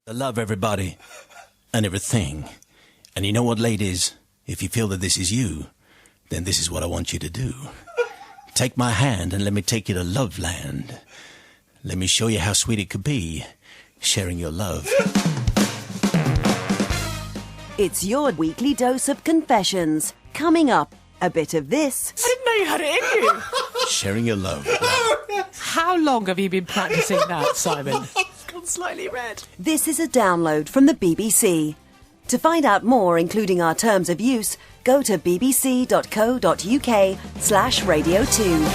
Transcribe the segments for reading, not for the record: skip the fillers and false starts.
I love everybody and everything. And you know what, ladies? If you feel that this is you, then this is what I want you to do. Take my hand and let me take you to Love Land. Let me show you how sweet it could be, sharing your love. It's your weekly dose of confessions. Coming up, a bit of this. I didn't know you had it in you. Sharing your love. How long have you been practising that, Simon? It's gone slightly red. This is a download from the BBC. To find out more, including our terms of use, go to bbc.co.uk/Radio 2.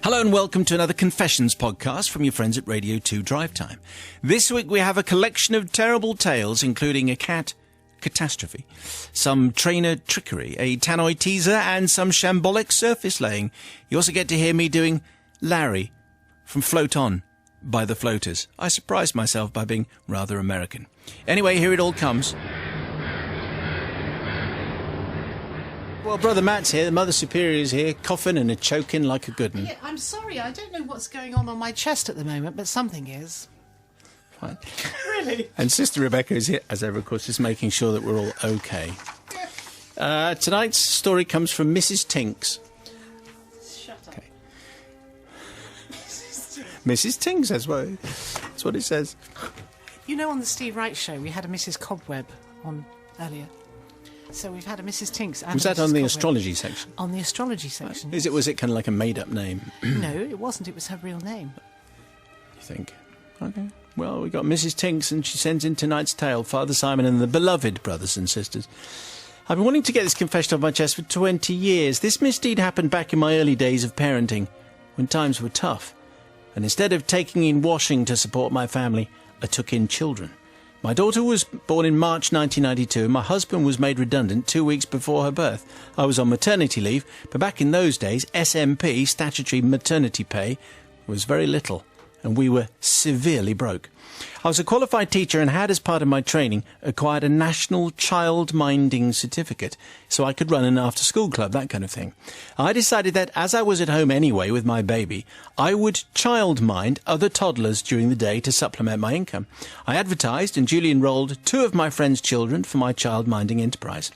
Hello and welcome to another Confessions podcast from your friends at Radio 2 Drive Time. This week we have a collection of terrible tales, including a cat catastrophe, some trainer trickery, a tannoy teaser, and some shambolic surface laying. You also get to hear me doing Larry from Float On by the Floaters. I surprised myself by being rather American. Anyway, here it all comes. Well, Brother Matt's here, the Mother Superior's here, coughing and choking like a good one. Yeah, I'm sorry, I don't know what's going on my chest at the moment, but something is. Fine. Really? And Sister Rebecca is here, as ever, of course, just making sure that we're all okay. Tonight's story comes from Mrs. Tinks. Shut up. Okay. Mrs. Tinks, that's what it says. You know, on the Steve Wright show, we had a Mrs. Cobweb on earlier. So we've had a Mrs. Tinks and Was a that Mrs. on the Cobweb. astrology section? On the astrology section. Was it kind of like a made-up name, No, it wasn't. It was her real name. you think? Okay. Well, we got Mrs. Tinks, and she sends in tonight's tale, Father Simon and the beloved brothers and sisters. I've been wanting to get this confession off my chest for 20 years. This misdeed happened back in my early days of parenting, when times were tough. And instead of taking in washing to support my family, I took in children. My daughter was born in March 1992, and my husband was made redundant 2 weeks before her birth. I was on maternity leave, but back in those days, SMP, statutory maternity pay, was very little, and we were severely broke. I was a qualified teacher and had, as part of my training, acquired a national child-minding certificate, so I could run an after-school club, that kind of thing. I decided that, as I was at home anyway with my baby, I would child-mind other toddlers during the day to supplement my income. I advertised and duly enrolled 2 of my friends' children for my child-minding enterprise.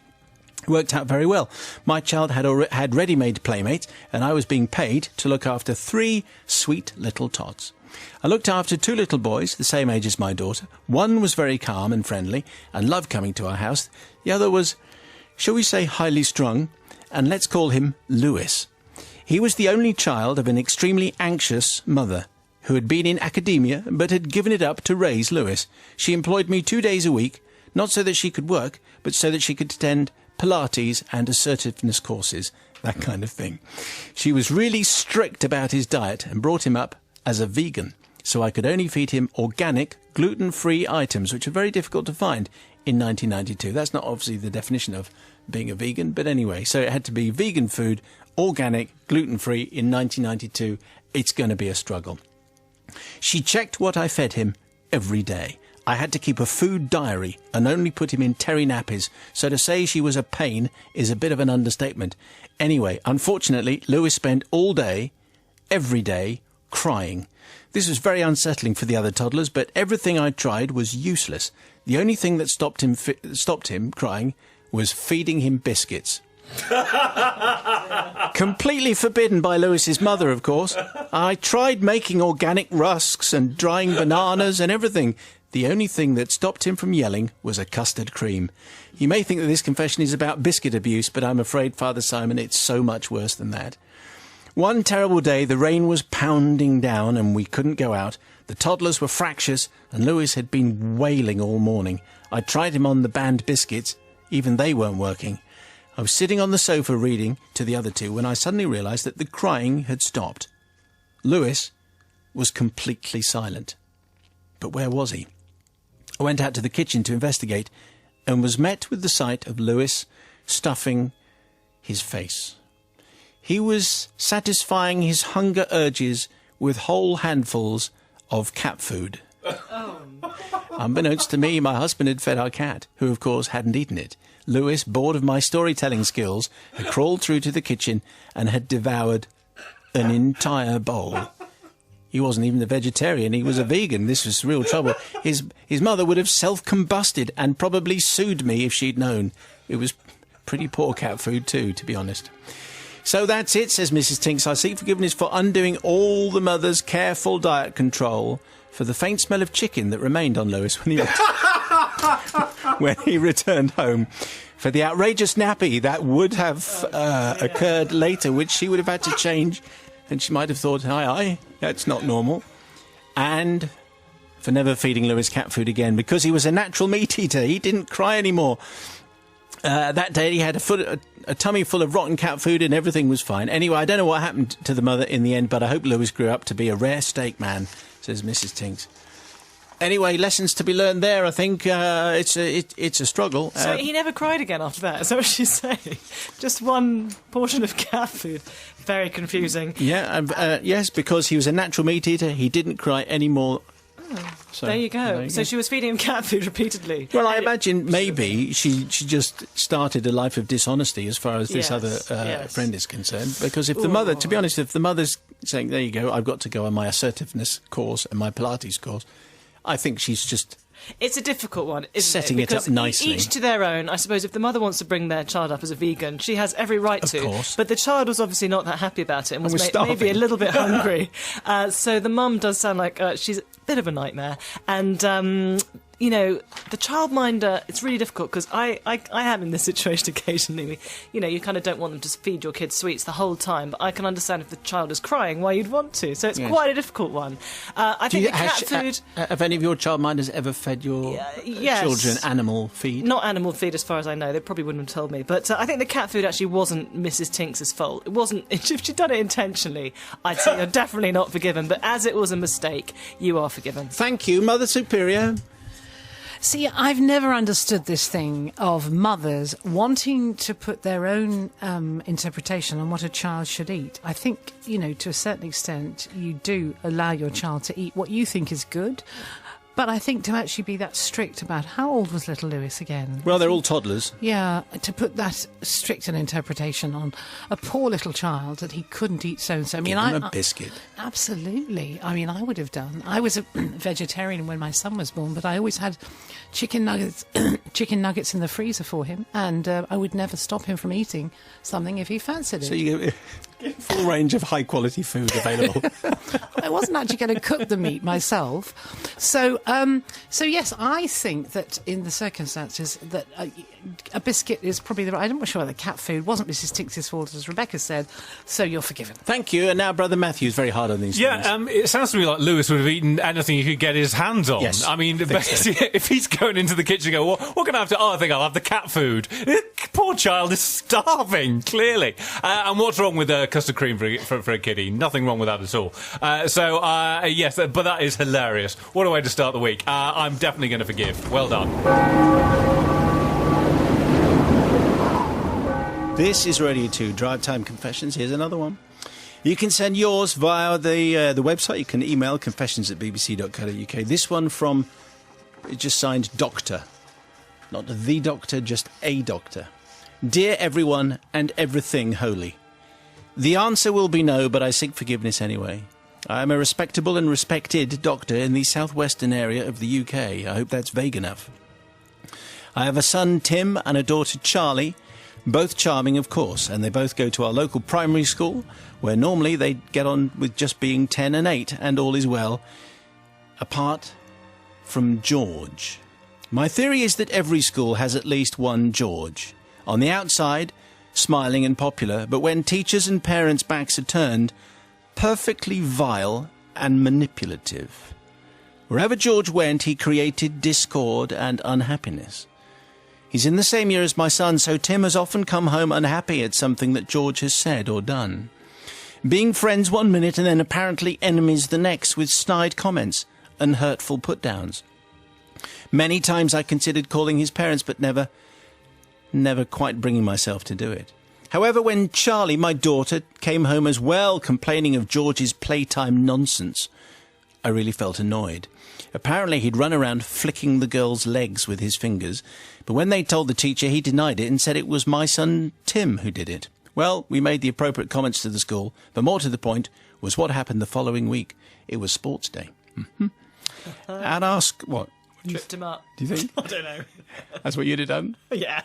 It worked out very well. My child had ready-made playmates, and I was being paid to look after 3 sweet little tots. I looked after 2 little boys, the same age as my daughter. One was very calm and friendly and loved coming to our house. The other was, shall we say, highly strung, and let's call him Lewis. He was the only child of an extremely anxious mother who had been in academia but had given it up to raise Lewis. She employed me 2 days a week, not so that she could work, but so that she could attend Pilates and assertiveness courses, that kind of thing. She was really strict about his diet and brought him up as a vegan, so I could only feed him organic, gluten-free items, which are very difficult to find in 1992. That's not obviously the definition of being a vegan, but anyway, so it had to be vegan food, organic, gluten-free in 1992. It's going to be a struggle. She checked what I fed him every day. I had to keep a food diary and only put him in terry nappies, so to say she was a pain is a bit of an understatement. Anyway, unfortunately, Lewis spent all day, every day, crying. This was very unsettling for the other toddlers, but everything I tried was useless. The only thing that stopped him crying was feeding him biscuits. Completely forbidden by Lewis's mother, of course. I tried making organic rusks and drying bananas and everything. The only thing that stopped him from yelling was a custard cream. You may think that this confession is about biscuit abuse, but I'm afraid, Father Simon, it's so much worse than that. One terrible day, the rain was pounding down and we couldn't go out. The toddlers were fractious and Lewis had been wailing all morning. I tried him on the banned biscuits. Even they weren't working. I was sitting on the sofa reading to the other 2 when I suddenly realised that the crying had stopped. Lewis was completely silent. But where was he? I went out to the kitchen to investigate and was met with the sight of Lewis stuffing his face. He was satisfying his hunger urges with whole handfuls of cat food. Unbeknownst to me, my husband had fed our cat, who of course hadn't eaten it. Lewis, bored of my storytelling skills, had crawled through to the kitchen and had devoured an entire bowl. He wasn't even a vegetarian, he was a vegan. This was real trouble. His mother would have self-combusted and probably sued me if she'd known. It was pretty poor cat food too, to be honest. So that's it, says Mrs. Tinks. I seek forgiveness for undoing all the mother's careful diet control for the faint smell of chicken that remained on Lewis when he returned home, for the outrageous nappy that would have occurred later, which she would have had to change, and she might have thought, aye, that's not normal, and for never feeding Lewis cat food again, because he was a natural meat eater. He didn't cry anymore. That day he had a tummy full of rotten cat food and everything was fine. Anyway, I don't know what happened to the mother in the end, but I hope Lewis grew up to be a rare steak man, says Mrs. Tinks. Anyway, lessons to be learned there. I think it's a struggle. So he never cried again after that? Is that what she's saying? Just one portion of cat food. Very confusing. Yeah, yes, because he was a natural meat eater. He didn't cry anymore. So, there you go. So she was feeding him cat food repeatedly. Well, I imagine maybe she just started a life of dishonesty as far as this other friend is concerned. Because if the mother, to be honest, if the mother's saying, there you go, I've got to go on my assertiveness course and my Pilates course, I think she's just... It's a difficult one, isn't setting it up nicely. Each to their own. I suppose if the mother wants to bring their child up as a vegan, she has every right to. Of course. But the child was obviously not that happy about it and was maybe a little bit hungry. So the mum does sound like she's a bit of a nightmare. And, you know, the childminder, it's really difficult because I am in this situation occasionally. You know, you kind of don't want them to feed your kids sweets the whole time, but I can understand if the child is crying why you'd want to. So it's quite a difficult one. I think the cat food... have any of your childminders ever fed your children animal feed? Not animal feed, as far as I know. They probably wouldn't have told me. But I think the cat food actually wasn't Mrs. Tinks's fault. It wasn't... If she'd done it intentionally, I'd say you're definitely not forgiven. But as it was a mistake, you are forgiven. Thank you, Mother Superior. See, I've never understood this thing of mothers wanting to put their own interpretation on what a child should eat. I think, you know, to a certain extent, you do allow your child to eat what you think is good. But I think to actually be that strict about how old was little Lewis again? Well, they're all toddlers. Yeah, to put that strict an interpretation on a poor little child that he couldn't eat so-and-so. I mean, Give him a biscuit. Absolutely. I mean, I would have done. I was a vegetarian when my son was born, but I always had chicken nuggets in the freezer for him, and I would never stop him from eating something if he fancied it. So you get a full range of high-quality food available. I wasn't actually going to cook the meat myself. So yes, I think that in the circumstances that a biscuit is probably the right... I'm not sure the cat food wasn't Mrs. Tinks's fault, as Rebecca said, so you're forgiven. Thank you. And now Brother Matthew's very hard on these things. Yeah, it sounds to me like Lewis would have eaten anything he could get his hands on. Yes, I mean, so. if he's going into the kitchen and go, what can I have to... Oh, I think I'll have the cat food. Poor child is starving, clearly. And what's wrong with custard cream for a kiddie? Nothing wrong with that at all. Yes, but that is hilarious. What a way to start the week. I'm definitely going to forgive. Well done. This is Radio 2 Drive Time Confessions. Here's another one. You can send yours via the website. You can email confessions@bbc.co.uk. This one from, it just signed Doctor. Not the doctor, just a doctor. Dear everyone and everything holy. The answer will be no, but I seek forgiveness anyway. I am a respectable and respected doctor in the southwestern area of the UK. I hope that's vague enough. I have a son, Tim, and a daughter, Charlie, both charming, of course, and they both go to our local primary school, where normally they get on with just being 10 and 8, and all is well, apart from George. My theory is that every school has at least one George. On the outside, smiling and popular, but when teachers' and parents' backs are turned, perfectly vile and manipulative. Wherever George went, he created discord and unhappiness. He's in the same year as my son, so Tim has often come home unhappy at something that George has said or done. Being friends one minute and then apparently enemies the next with snide comments and hurtful put-downs. Many times I considered calling his parents, but never quite bringing myself to do it. However, when Charlie, my daughter, came home as well, complaining of George's playtime nonsense, I really felt annoyed. Apparently he'd run around flicking the girls' legs with his fingers, but when they told the teacher, he denied it and said it was my son Tim who did it. Well, we made the appropriate comments to the school, but more to the point was what happened the following week. It was sports day. At our what? Tripped him up. Do you think? I don't know. That's what you'd have done? Yeah.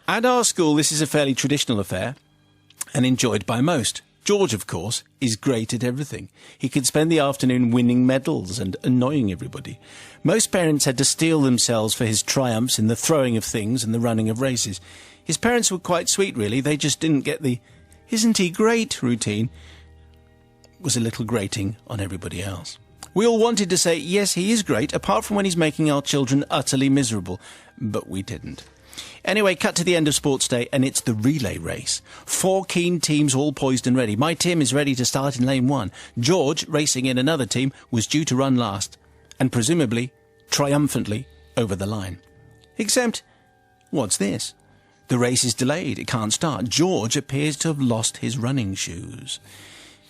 At our school, this is a fairly traditional affair and enjoyed by most. George, of course, is great at everything. He could spend the afternoon winning medals and annoying everybody. Most parents had to steel themselves for his triumphs in the throwing of things and the running of races. His parents were quite sweet, really. They just didn't get the "isn't he great" routine. It was a little grating on everybody else. We all wanted to say, yes, he is great, apart from when he's making our children utterly miserable. But we didn't. Anyway, cut to the end of sports day, and it's the relay race. 4 keen teams all poised and ready. My Tim is ready to start in lane 1. George, racing in another team, was due to run last, and presumably, triumphantly, over the line. Except, what's this? The race is delayed. It can't start. George appears to have lost his running shoes.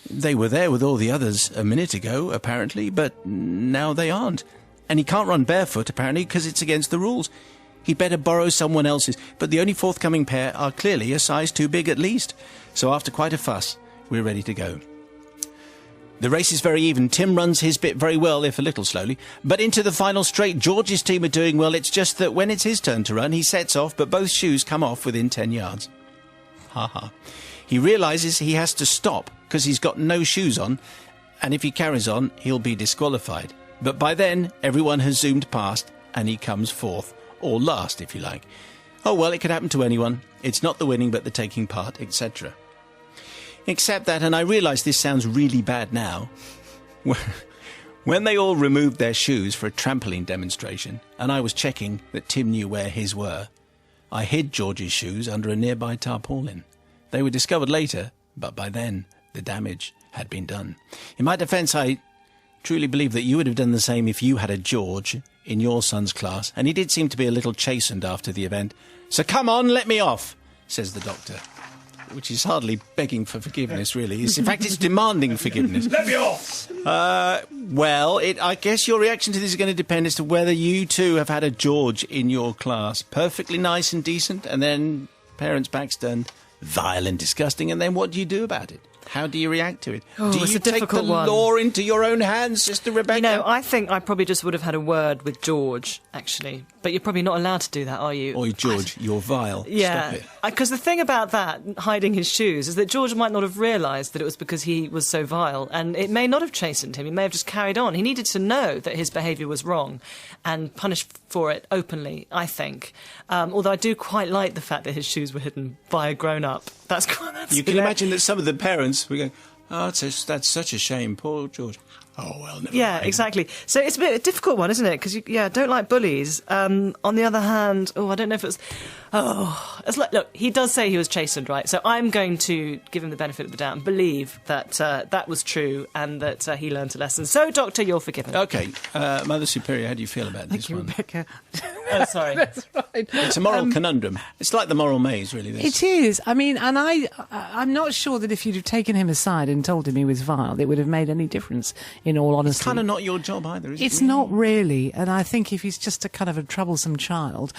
They were there with all the others a minute ago, apparently, but now they aren't. And he can't run barefoot, apparently, because it's against the rules. He'd better borrow someone else's, but the only forthcoming pair are clearly a size too big at least. So after quite a fuss, we're ready to go. The race is very even. Tim runs his bit very well, if a little slowly. But into the final straight, George's team are doing well. It's just that when it's his turn to run, he sets off, but both shoes come off within 10 yards. Ha ha. He realises he has to stop because he's got no shoes on, and if he carries on, he'll be disqualified. But by then, everyone has zoomed past, and he comes fourth. Or last, if you like. Oh, well, it could happen to anyone. It's not the winning, but the taking part, etc. Except that, and I realise this sounds really bad now, when they all removed their shoes for a trampoline demonstration, and I was checking that Tim knew where his were, I hid George's shoes under a nearby tarpaulin. They were discovered later, but by then, the damage had been done. In my defence, I truly believe that you would have done the same if you had a George in your son's class, and he did seem to be a little chastened after the event. So come on, let me off, says the doctor. Which is hardly begging for forgiveness, really. In fact, it's demanding forgiveness. Let me off! Well, I guess your reaction to this is going to depend as to whether you too have had a George in your class. Perfectly nice and decent, and then parents' backs turned, vile and disgusting, and then what do you do about it? How do you react to it? Oh, do you take the law into your own hands, Sister Rebecca? You know, I think I probably just would have had a word with George, actually. But you're probably not allowed to do that, are you? Oi, George, you're vile. Yeah. Stop it. Because the thing about that, hiding his shoes, is that George might not have realised that it was because he was so vile, and it may not have chastened him. He may have just carried on. He needed to know that his behaviour was wrong and punished for it openly, I think. Although I do quite like the fact that his shoes were hidden by a grown-up. You can imagine that some of the parents were going, oh, that's such a shame, poor George. Oh, well, never mind. Exactly. So it's a bit a difficult one, isn't it? Because, don't like bullies. On the other hand, I don't know if it was... look, he does say he was chastened, right? So I'm going to give him the benefit of the doubt and believe that that was true and that he learned a lesson. So, Doctor, you're forgiven. OK. Mother Superior, how do you feel about this one? Thank you, Rebecca. Oh, sorry. That's right. It's a moral conundrum. It's like the moral maze, really. This. It is. I mean, and I'm not sure that if you'd have taken him aside and told him he was vile, it would have made any difference, in all honesty. It's kind of not your job either, is it? It's not really. And I think if he's just a kind of a troublesome child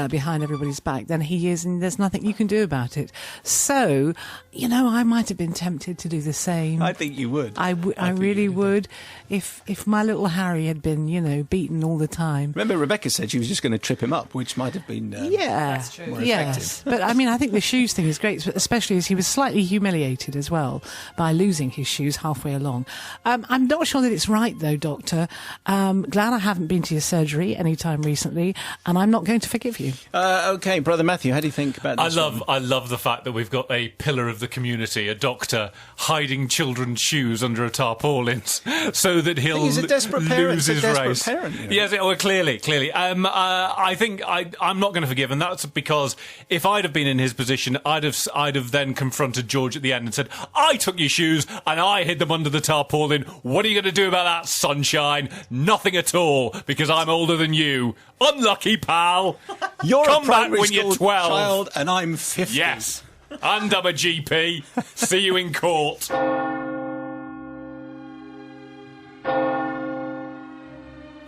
behind everybody's back, then he is, and there's nothing you can do about it. So, I might have been tempted to do the same. I think you would. I really would. If my little Harry had been, beaten all the time. Remember, Rebecca said she was just going to trip him up, which might have been That's true. more yes. effective. But, I think the shoes thing is great, especially as he was slightly humiliated as well by losing his shoes halfway along. I'm not sure that it's right, though, Doctor. Glad I haven't been to your surgery any time recently, and I'm not going to forgive you. OK, Brother Matthew, how do you think about this I love the fact that we've got a pillar of the community, a doctor, hiding children's shoes under a tarpaulin so that he'll He's a desperate parent. lose his race. Parent, Yes, clearly. I think I'm not going to forgive, and that's because if I'd have been in his position, I'd have then confronted George at the end and said, I took your shoes and I hid them under the tarpaulin. What are you going to do about that, sunshine? Nothing at all, because I'm older than you. Unlucky, pal. You're Come a back primary when you're school 12. child and I'm 50. Yes. And I'm a GP. See you in court.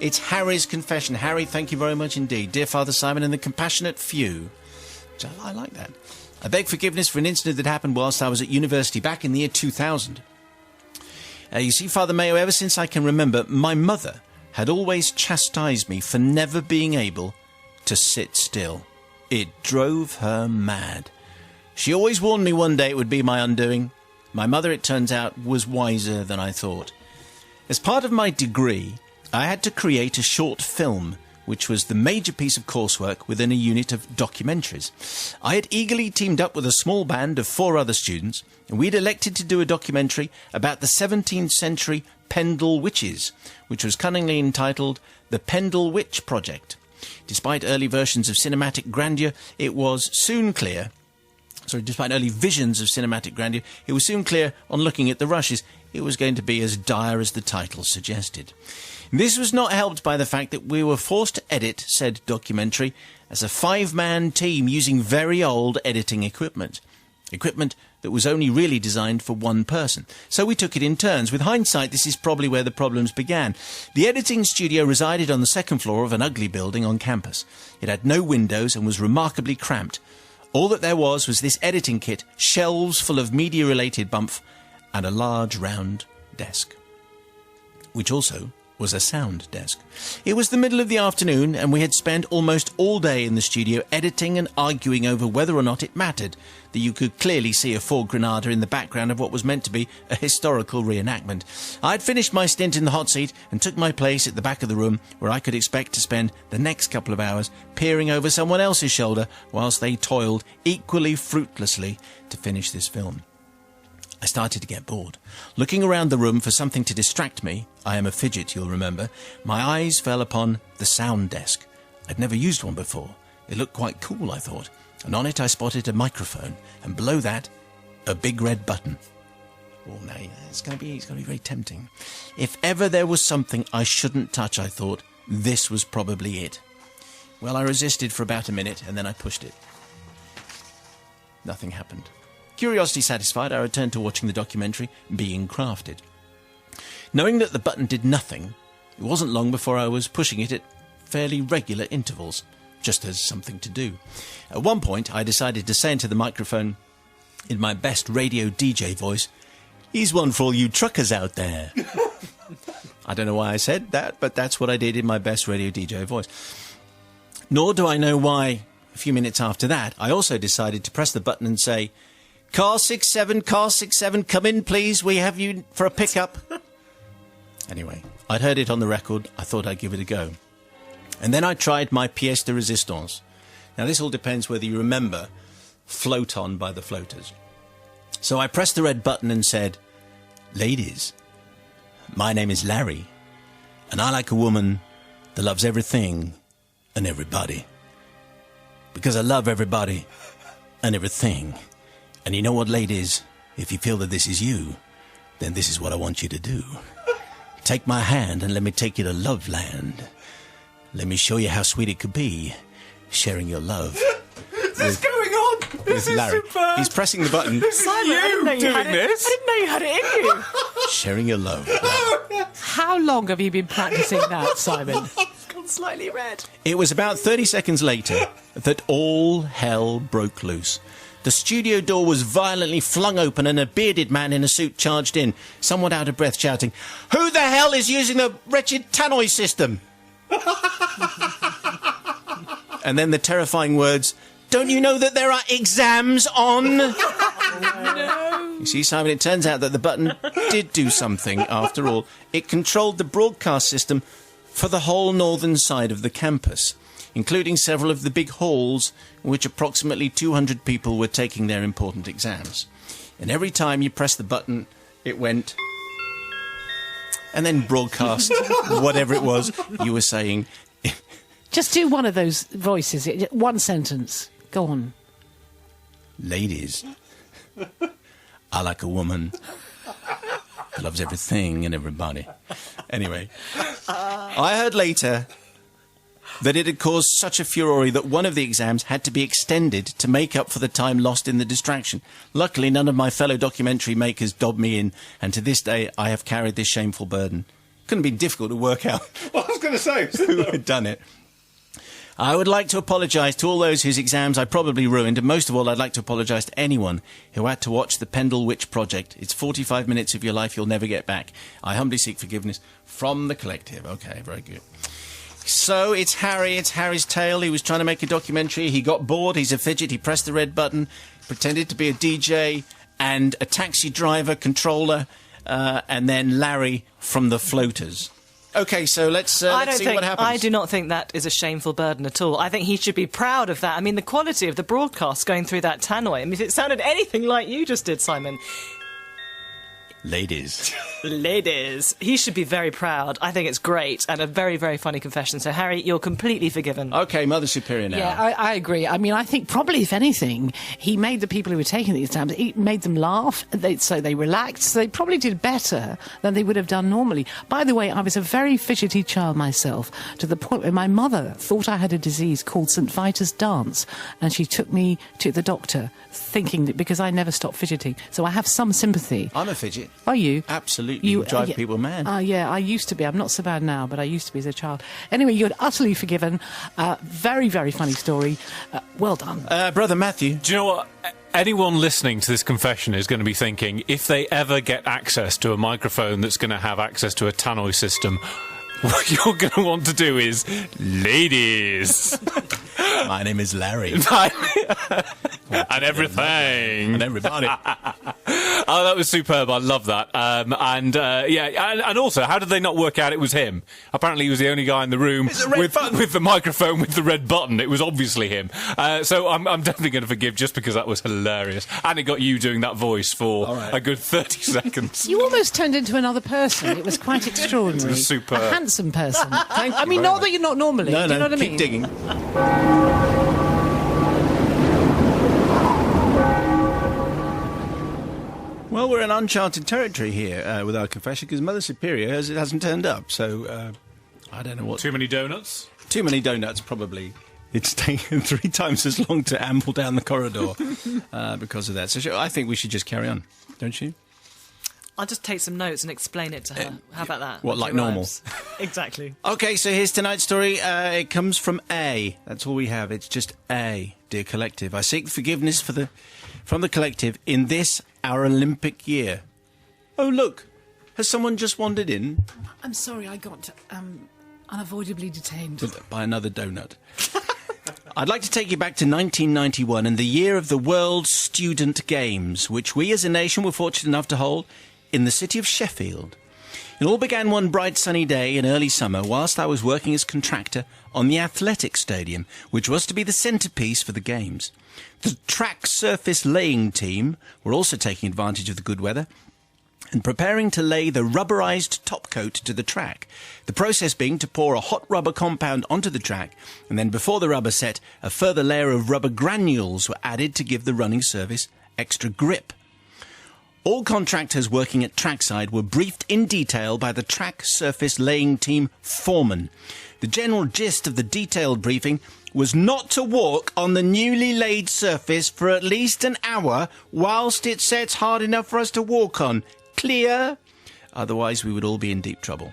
It's Harry's confession. Harry, thank you very much indeed. Dear Father Simon and the compassionate few. I like that. I beg forgiveness for an incident that happened whilst I was at university back in the year 2000. You see, Father Mayo, ever since I can remember, my mother had always chastised me for never being able to sit still. It drove her mad. She always warned me one day it would be my undoing. My mother, it turns out, was wiser than I thought. As part of my degree, I had to create a short film, which was the major piece of coursework within a unit of documentaries. I had eagerly teamed up with a small band of 4 other students, and we'd elected to do a documentary about the 17th century Pendle witches, which was cunningly entitled The Pendle Witch Project. Despite early versions of cinematic grandeur, it was soon clear... despite early visions of cinematic grandeur, it was soon clear on looking at the rushes it was going to be as dire as the title suggested. This was not helped by the fact that we were forced to edit said documentary as a 5-man team using very old editing equipment. Equipment that was only really designed for one person. So we took it in turns. With hindsight, this is probably where the problems began. The editing studio resided on the 2nd floor of an ugly building on campus. It had no windows and was remarkably cramped. All that there was this editing kit, shelves full of media-related bump, and a large round desk, which also was a sound desk. It was the middle of the afternoon, and we had spent almost all day in the studio editing and arguing over whether or not it mattered that you could clearly see a Ford Granada in the background of what was meant to be a historical reenactment. I had finished my stint in the hot seat and took my place at the back of the room, where I could expect to spend the next couple of hours peering over someone else's shoulder whilst they toiled equally fruitlessly to finish this film. I started to get bored. Looking around the room for something to distract me, I am a fidget, you'll remember, my eyes fell upon the sound desk. I'd never used one before. It looked quite cool, I thought, and on it I spotted a microphone, and below that, a big red button. Oh, no, it's going to be very tempting. If ever there was something I shouldn't touch, I thought, this was probably it. Well, I resisted for about a minute, and then I pushed it. Nothing happened. Curiosity satisfied, I returned to watching the documentary being crafted. Knowing that the button did nothing, it wasn't long before I was pushing it at fairly regular intervals, just as something to do. At one point, I decided to say into the microphone, in my best radio DJ voice, "Here's one for all you truckers out there." I don't know why I said that, but that's what I did in my best radio DJ voice. Nor do I know why, a few minutes after that, I also decided to press the button and say, Car 67, come in, please. We have you for a pickup. Anyway, I'd heard it on the record. I thought I'd give it a go. And then I tried my pièce de résistance. Now, this all depends whether you remember Float On by the Floaters. So I pressed the red button and said, "Ladies, my name is Larry, and I like a woman that loves everything and everybody. Because I love everybody and everything. And you know what, ladies? If you feel that this is you, then this is what I want you to do. Take my hand and let me take you to Love Land. Let me show you how sweet it could be, sharing your love." What's going on? This is Larry. superb. He's pressing the button. Simon, I didn't know you had it. I didn't know you had it in you. Sharing your love. How long have you been practicing that, Simon? It's gone slightly red. It was about 30 seconds later that all hell broke loose. The studio door was violently flung open and a bearded man in a suit charged in, somewhat out of breath, shouting, "Who the hell is using the wretched tannoy system?" And then the terrifying words, "Don't you know that there are exams on?" No. You see, Simon, it turns out that the button did do something after all. It controlled the broadcast system for the whole northern side of the campus, including several of the big halls in which approximately 200 people were taking their important exams. And every time you pressed the button, it went, and then broadcast whatever it was you were saying. Just do one of those voices, one sentence. Go on. "Ladies, I like a woman that loves everything and everybody." Anyway, I heard later that it had caused such a furore that one of the exams had to be extended to make up for the time lost in the distraction. Luckily, none of my fellow documentary makers dobbed me in, and to this day I have carried this shameful burden Couldn't be difficult to work out Well, I was going to say. who had done it. I would like to apologise to all those whose exams I probably ruined, and most of all, I'd like to apologise to anyone who had to watch the Pendle Witch Project. It's 45 minutes of your life you'll never get back. I humbly seek forgiveness from the collective. Okay, very good. So it's Harry, it's Harry's tale. He was trying to make a documentary. He got bored, he's a fidget, he pressed the red button, pretended to be a DJ and a taxi driver, controller, and then Larry from the Floaters. Okay, so let's see what happens. I do not think that is a shameful burden at all. I think he should be proud of that. I mean, the quality of the broadcast going through that tannoy. I mean, if it sounded anything like you just did, Simon. Ladies. He should be very proud. I think it's great and a very, very funny confession. So, Harry, you're completely forgiven. Okay, Mother Superior now. Yeah, I agree. I mean, I think probably, if anything, he made the people who were taking the exams, he made them laugh, so they relaxed, so they probably did better than they would have done normally. By the way, I was a very fidgety child myself, to the point where my mother thought I had a disease called St. Vitus dance, and she took me to the doctor, thinking that because I never stopped fidgeting. So I have some sympathy. I'm a fidget. Are you? Absolutely. You drive people mad. Yeah, I used to be. I'm not so bad now, but I used to be as a child. Anyway, you're utterly forgiven. Very, very funny story. Well done. Brother Matthew. Do you know what? Anyone listening to this confession is going to be thinking, if they ever get access to a microphone that's going to have access to a tannoy system, what you're going to want to do is, ladies. My name is Larry. And everything. And everybody. Oh, that was superb. I love that. And also, how did they not work out it was him? Apparently, he was the only guy in the room with the microphone with the red button. It was obviously him. So I'm definitely going to forgive just because that was hilarious. And it got you doing that voice for a good 30 seconds. You almost turned into another person. It was quite extraordinary. It was superb. A handsome person. Thank you I mean, very not much. that you're not normally. No, do you know what I keep mean? digging. Well, we're in uncharted territory here with our confession because Mother Superior hasn't turned up. So I don't know what. Too many donuts? Too many donuts, probably. It's taken 3 times as long to amble down the corridor because of that. So I think we should just carry on, don't you? I'll just take some notes and explain it to her. How about that? What, when like she normal? arrives? Exactly. Okay, so here's tonight's story. It comes from A. That's all we have. It's just A, dear collective. I seek forgiveness from the collective in this, our Olympic year. Oh, look. Has someone just wandered in? I'm sorry, I got unavoidably detained. By another donut. I'd like to take you back to 1991 and the year of the World Student Games, which we as a nation were fortunate enough to hold in the city of Sheffield. It all began one bright sunny day in early summer whilst I was working as contractor on the athletic stadium, which was to be the centrepiece for the games. The track surface laying team were also taking advantage of the good weather and preparing to lay the rubberized top coat to the track, the process being to pour a hot rubber compound onto the track, and then before the rubber set, a further layer of rubber granules were added to give the running surface extra grip. All contractors working at trackside were briefed in detail by the track surface laying team foreman. The general gist of the detailed briefing was not to walk on the newly laid surface for at least an hour whilst it sets hard enough for us to walk on. Clear? Otherwise we would all be in deep trouble.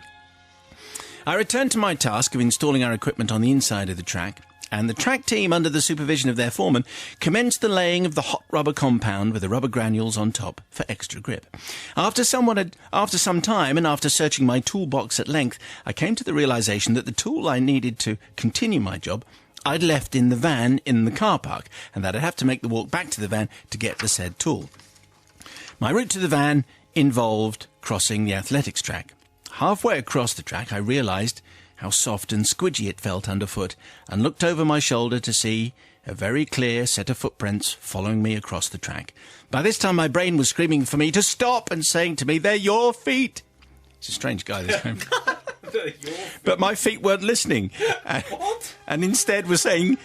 I returned to my task of installing our equipment on the inside of the track, and the track team, under the supervision of their foreman, commenced the laying of the hot rubber compound with the rubber granules on top for extra grip. After some time, and after searching my toolbox at length, I came to the realization that the tool I needed to continue my job I'd left in the van in the car park, and that I'd have to make the walk back to the van to get the said tool. My route to the van involved crossing the athletics track. Halfway across the track, I realised how soft and squidgy it felt underfoot, and looked over my shoulder to see a very clear set of footprints following me across the track. By this time, my brain was screaming for me to stop and saying to me, "They're your feet." It's a strange guy, this guy. But my feet weren't listening. And instead were saying,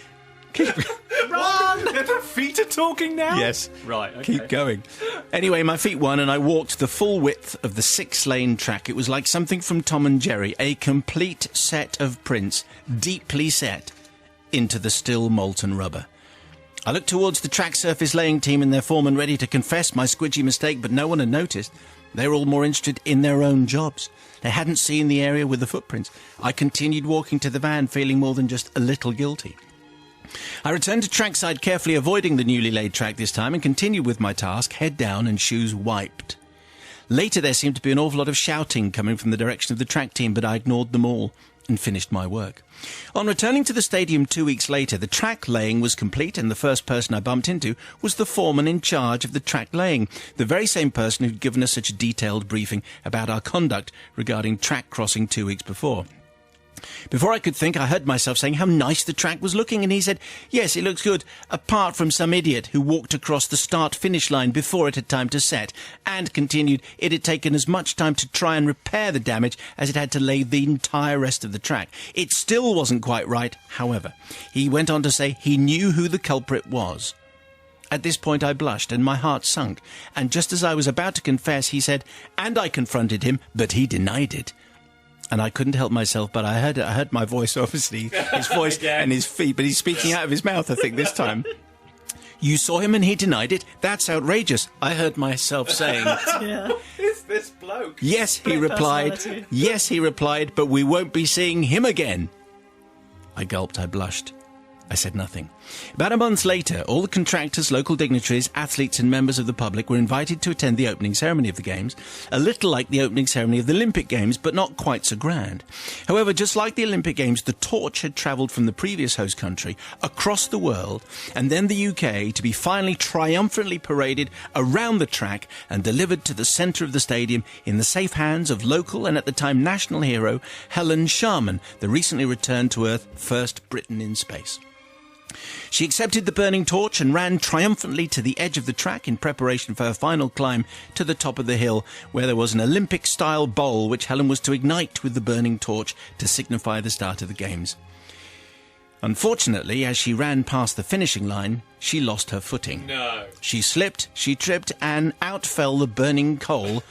Run! The feet are talking now? yes. Right, okay. Keep going. Anyway, my feet won, and I walked the full width of the 6-lane track. It was like something from Tom and Jerry, a complete set of prints, deeply set into the still molten rubber. I looked towards the track surface laying team and their foreman, ready to confess my squidgy mistake, but no one had noticed. They were all more interested in their own jobs. They hadn't seen the area with the footprints. I continued walking to the van, feeling more than just a little guilty. I returned to trackside, carefully avoiding the newly laid track this time, and continued with my task, head down and shoes wiped. Later there seemed to be an awful lot of shouting coming from the direction of the track team, but I ignored them all and finished my work. On returning to the stadium 2 weeks later, the track laying was complete, and the first person I bumped into was the foreman in charge of the track laying, the very same person who'd given us such a detailed briefing about our conduct regarding track crossing 2 weeks before. Before I could think, I heard myself saying how nice the track was looking, and he said, yes, it looks good, apart from some idiot who walked across the start-finish line before it had time to set, and continued it had taken as much time to try and repair the damage as it had to lay the entire rest of the track. It still wasn't quite right, however. He went on to say he knew who the culprit was. At this point I blushed and my heart sunk, and just as I was about to confess, he said, and I confronted him, but he denied it. And I couldn't help myself, but I heard my voice, obviously, his voice and his feet, but he's speaking out of his mouth, I think, this time. You saw him and he denied it? That's outrageous, I heard myself saying. Yeah. It's this bloke. Yes, he replied. Yes, he replied, but we won't be seeing him again. I gulped, I blushed. I said nothing. About a month later, all the contractors, local dignitaries, athletes and members of the public were invited to attend the opening ceremony of the Games, a little like the opening ceremony of the Olympic Games, but not quite so grand. However, just like the Olympic Games, the torch had travelled from the previous host country across the world, and then the UK, to be finally triumphantly paraded around the track and delivered to the centre of the stadium in the safe hands of local and at the time national hero Helen Sharman, the recently returned to Earth first Briton in space. She accepted the burning torch and ran triumphantly to the edge of the track in preparation for her final climb to the top of the hill, where there was an Olympic-style bowl which Helen was to ignite with the burning torch to signify the start of the Games. Unfortunately, as she ran past the finishing line, she lost her footing. No. She slipped, she tripped, and out fell the burning coal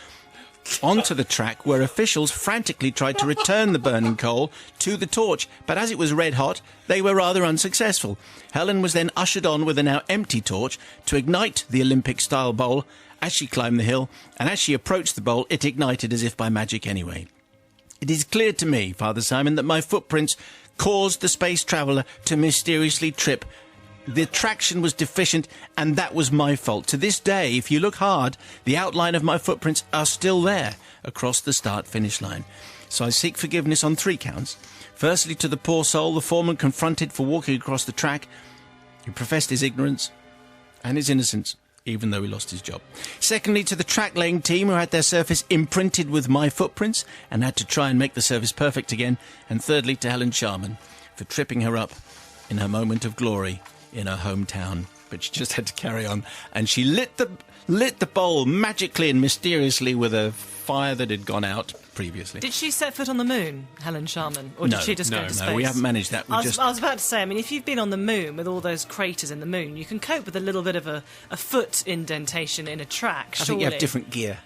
onto the track, where officials frantically tried to return the burning coal to the torch, but as it was red hot, they were rather unsuccessful. Helen was then ushered on with a now empty torch to ignite the Olympic-style bowl as she climbed the hill, and as she approached the bowl, it ignited as if by magic anyway. It is clear to me, Father Simon, that my footprints caused the space traveller to mysteriously trip. The traction was deficient, and that was my fault. To this day, if you look hard, the outline of my footprints are still there across the start-finish line. So I seek forgiveness on 3 counts. Firstly, to the poor soul the foreman confronted for walking across the track, who professed his ignorance and his innocence, even though he lost his job. Secondly, to the track-laying team who had their surface imprinted with my footprints and had to try and make the surface perfect again. And thirdly, to Helen Sharman for tripping her up in her moment of glory in her hometown, but she just had to carry on, and she lit the bowl magically and mysteriously with a fire that had gone out previously. Did she set foot on the moon, Helen Sharman, or did she just go to space? No, we haven't managed that. I was about to say, I mean, if you've been on the moon with all those craters in the moon, you can cope with a little bit of a foot indentation in a track, I think you have different gear.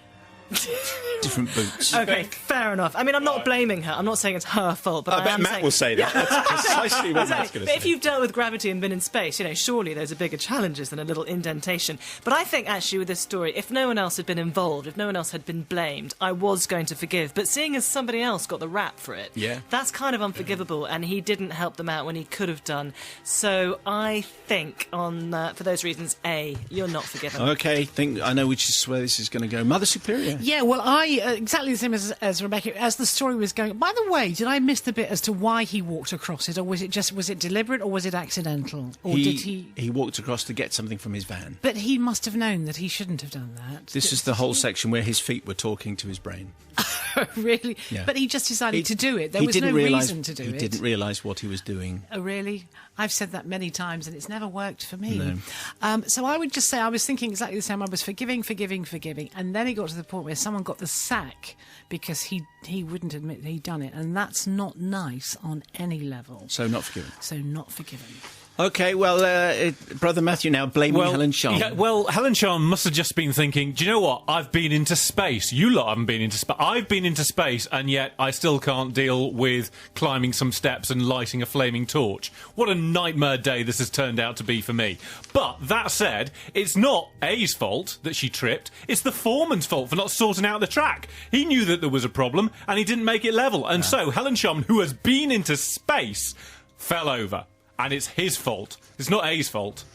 Different boots. Okay, fair enough. I mean, I'm not blaming her. I'm not saying it's her fault, but I bet Matt will say that. That's precisely what Matt's going to say. But if you've dealt with gravity and been in space, you know, surely those are bigger challenges than a little indentation. But I think, actually, with this story, if no one else had been involved, if no one else had been blamed, I was going to forgive. But seeing as somebody else got the rap for it, that's kind of unforgivable, and he didn't help them out when he could have done. So I think, for those reasons, A, you're not forgiven. Okay, I know which is where this is going to go. Mother Superior. Yeah, well, I exactly the same as Rebecca. As the story was going, by the way, did I miss the bit as to why he walked across it, or was it deliberate, or was it accidental, or did he? He walked across to get something from his van. But he must have known that he shouldn't have done that. This is the whole section where his feet were talking to his brain. Really? Yeah. But he just decided to do it. There was no reason to do it. He didn't realise what he was doing. Oh, really? I've said that many times, and it's never worked for me. No. So I would just say I was thinking exactly the same. I was forgiving, and then it got to the point where someone got the sack because he wouldn't admit that he'd done it, and that's not nice on any level. So not forgiven. So not forgiven. OK, well, Brother Matthew now blaming Helen Sharm. Yeah, well, Helen Sharm must have just been thinking, do you know what? I've been into space. You lot haven't been into space. I've been into space, and yet I still can't deal with climbing some steps and lighting a flaming torch. What a nightmare day this has turned out to be for me. But that said, it's not A's fault that she tripped. It's the foreman's fault for not sorting out the track. He knew that there was a problem, and he didn't make it level. And so Helen Sharm, who has been into space, fell over. And it's his fault. It's not A's fault.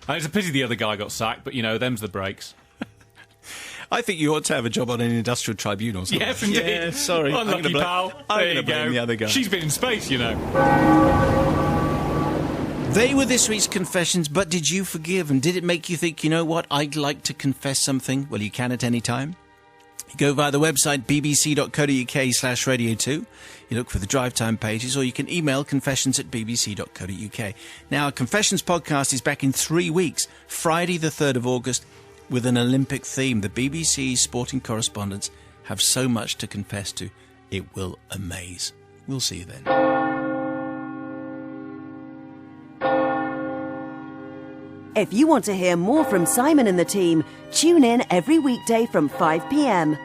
And it's a pity the other guy got sacked, but, you know, them's the breaks. I think you ought to have a job on an industrial tribunal. Somewhere. Yes, indeed. Yeah, sorry. Unlucky pal. I'm going to blame the other guy. She's been in space, you know. They were this week's confessions, but did you forgive? And did it make you think, you know what, I'd like to confess something? Well, you can at any time. You go via the website bbc.co.uk/radio2. You look for the drive time pages, or you can email confessions@bbc.co.uk. Now, our Confessions podcast is back in 3 weeks, Friday the 3rd of August, with an Olympic theme. The BBC sporting correspondents have so much to confess to, it will amaze. We'll see you then. If you want to hear more from Simon and the team, tune in every weekday from 5 p.m.